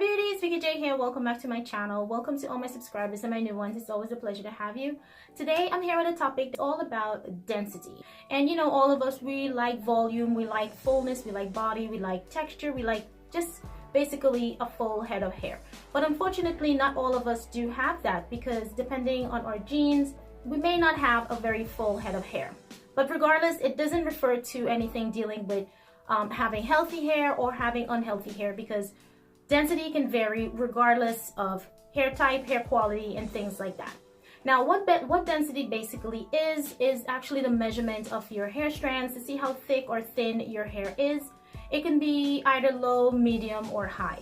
beauties, VickyJ here. Welcome back to my channel. Welcome to all my subscribers and my new ones. It's always a pleasure to have you. Today I'm here with a topic all about density. And you know, all of us, we like volume, we like fullness, we like body, we like texture, we like just basically a full head of hair. But unfortunately, not all of us do have that, because depending on our genes, we may not have a very full head of hair. But regardless, it doesn't refer to anything dealing with having healthy hair or having unhealthy hair, because density can vary regardless of hair type, hair quality, and things like that. Now, what density basically is actually the measurement of your hair strands to see how thick or thin your hair is. It can be either low, medium, or high.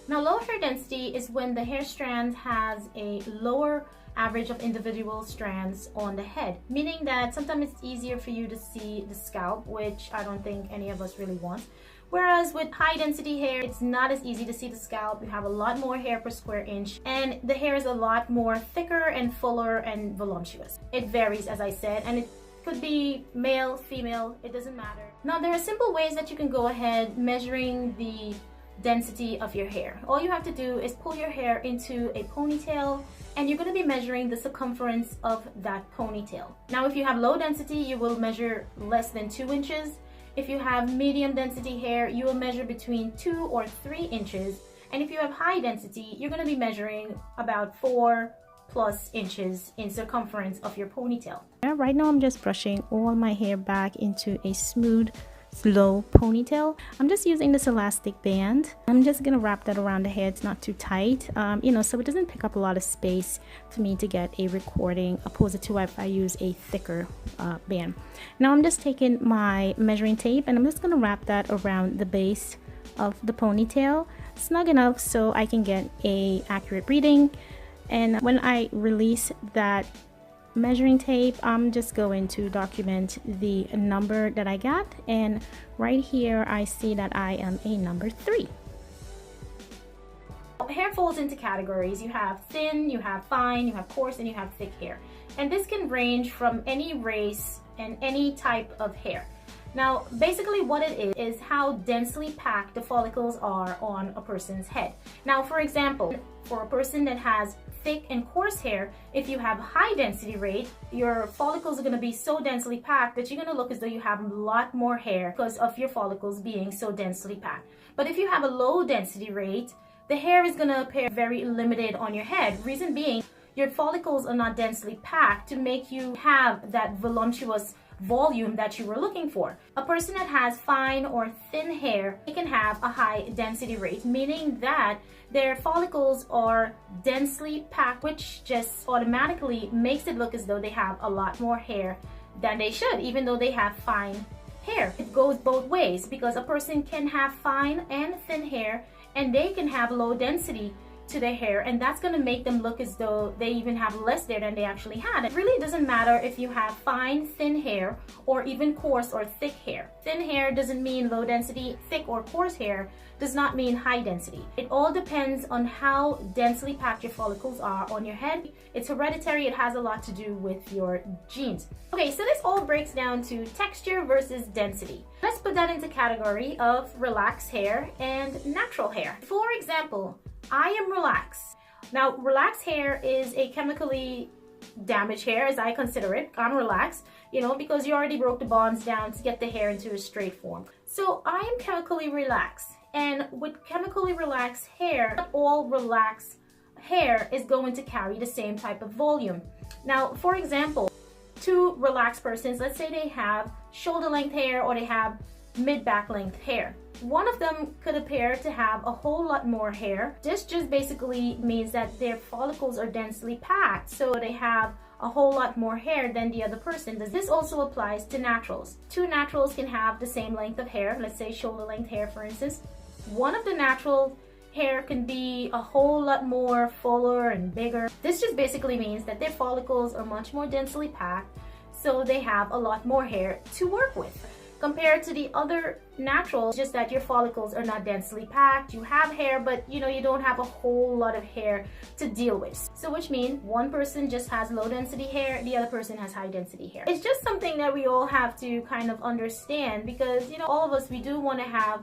Now, low hair density is when the hair strand has a lower average of individual strands on the head, meaning that sometimes it's easier for you to see the scalp, which I don't think any of us really want. Whereas with high density hair, it's not as easy to see the scalp. You have a lot more hair per square inch, and the hair is a lot more thicker and fuller and voluptuous. It varies, as I said, and it could be male, female, it doesn't matter. Now, there are simple ways that you can go ahead measuring the density of your hair. All you have to do is pull your hair into a ponytail, and you're going to be measuring the circumference of that ponytail. Now, if you have low density, you will measure less than 2 inches. If you have medium density hair, you will measure between 2 or 3 inches. And if you have high density, you're going to be measuring about 4+ inches in circumference of your ponytail. Right now, I'm just brushing all my hair back into a smooth, slow ponytail. I'm just using this elastic band. I'm just gonna wrap that around the hair. It's not too tight, so it doesn't pick up a lot of space for me to get a recording, opposed to if I use a thicker band. Now I'm just taking my measuring tape and I'm just gonna wrap that around the base of the ponytail, snug enough so I can get a accurate reading. And when I release that measuring tape, I'm just going to document the number that I got, and right here I see that I am a number 3. Hair falls into categories. You have thin, you have fine, you have coarse, and you have thick hair, and this can range from any race and any type of hair. Now, basically what it is how densely packed the follicles are on a person's head. Now, for example, for a person that has thick and coarse hair, if you have high density rate, your follicles are going to be so densely packed that you're going to look as though you have a lot more hair because of your follicles being so densely packed. But if you have a low density rate, the hair is going to appear very limited on your head. Reason being, your follicles are not densely packed to make you have that voluptuous volume that you were looking for. A person that has fine or thin hair, they can have a high density rate, meaning that their follicles are densely packed, which just automatically makes it look as though they have a lot more hair than they should, even though they have fine hair. It goes both ways, because a person can have fine and thin hair, and they can have low density to their hair, and that's going to make them look as though they even have less hair than they actually had. It really doesn't matter if you have fine, thin hair, or even coarse or thick hair. Thin hair doesn't mean low density. Thick or coarse hair does not mean high density. It all depends on how densely packed your follicles are on your head. It's hereditary. It has a lot to do with your genes. Okay, so this all breaks down to texture versus density. Let's put that into category of relaxed hair and natural hair. For example, I am relaxed. Now, relaxed hair is a chemically damaged hair, as I consider it. I'm relaxed, because you already broke the bonds down to get the hair into a straight form. So I am chemically relaxed. And with chemically relaxed hair, not all relaxed hair is going to carry the same type of volume. Now, for example, 2 relaxed persons, let's say they have shoulder length hair or they have mid-back length hair. One of them could appear to have a whole lot more hair. This just basically means that their follicles are densely packed, so they have a whole lot more hair than the other person. This also applies to naturals. 2 naturals can have the same length of hair, let's say shoulder length hair for instance. One of the natural hair can be a whole lot more fuller and bigger. This just basically means that their follicles are much more densely packed, so they have a lot more hair to work with. Compared to the other naturals, just that your follicles are not densely packed. You have hair, but you don't have a whole lot of hair to deal with. So which means one person just has low density hair, the other person has high density hair. It's just something that we all have to kind of understand, because all of us, we do want to have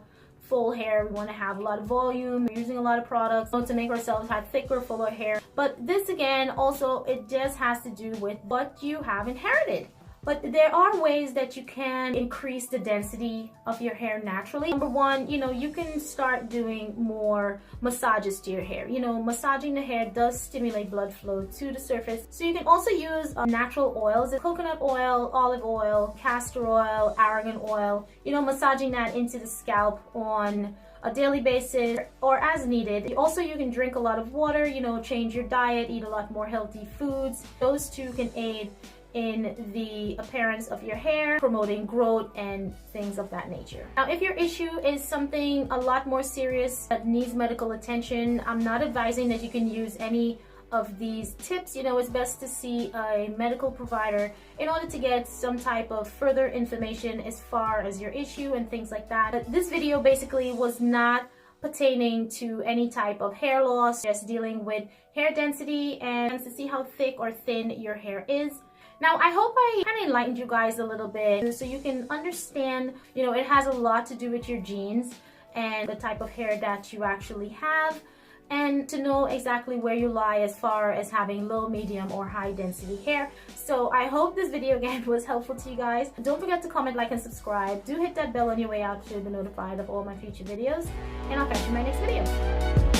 full hair, we want to have a lot of volume, we're using a lot of products to make ourselves have thicker, fuller hair. But this again, also, it just has to do with what you have inherited. But there are ways that you can increase the density of your hair naturally. Number one, you can start doing more massages to your hair. Massaging the hair does stimulate blood flow to the surface. So you can also use natural oils, coconut oil, olive oil, castor oil, argan oil, massaging that into the scalp on a daily basis or as needed. Also, you can drink a lot of water, change your diet, eat a lot more healthy foods. Those two can aid in the appearance of your hair, promoting growth and things of that nature. Now, if your issue is something a lot more serious that needs medical attention, I'm not advising that you can use any of these tips. It's best to see a medical provider in order to get some type of further information as far as your issue and things like that. But this video basically was not pertaining to any type of hair loss, just dealing with hair density and to see how thick or thin your hair is. Now, I hope I kind of enlightened you guys a little bit so you can understand, it has a lot to do with your genes and the type of hair that you actually have, and to know exactly where you lie as far as having low, medium, or high density hair. So I hope this video again was helpful to you guys. Don't forget to comment, like, and subscribe. Do hit that bell on your way out to be notified of all my future videos, and I'll catch you in my next video.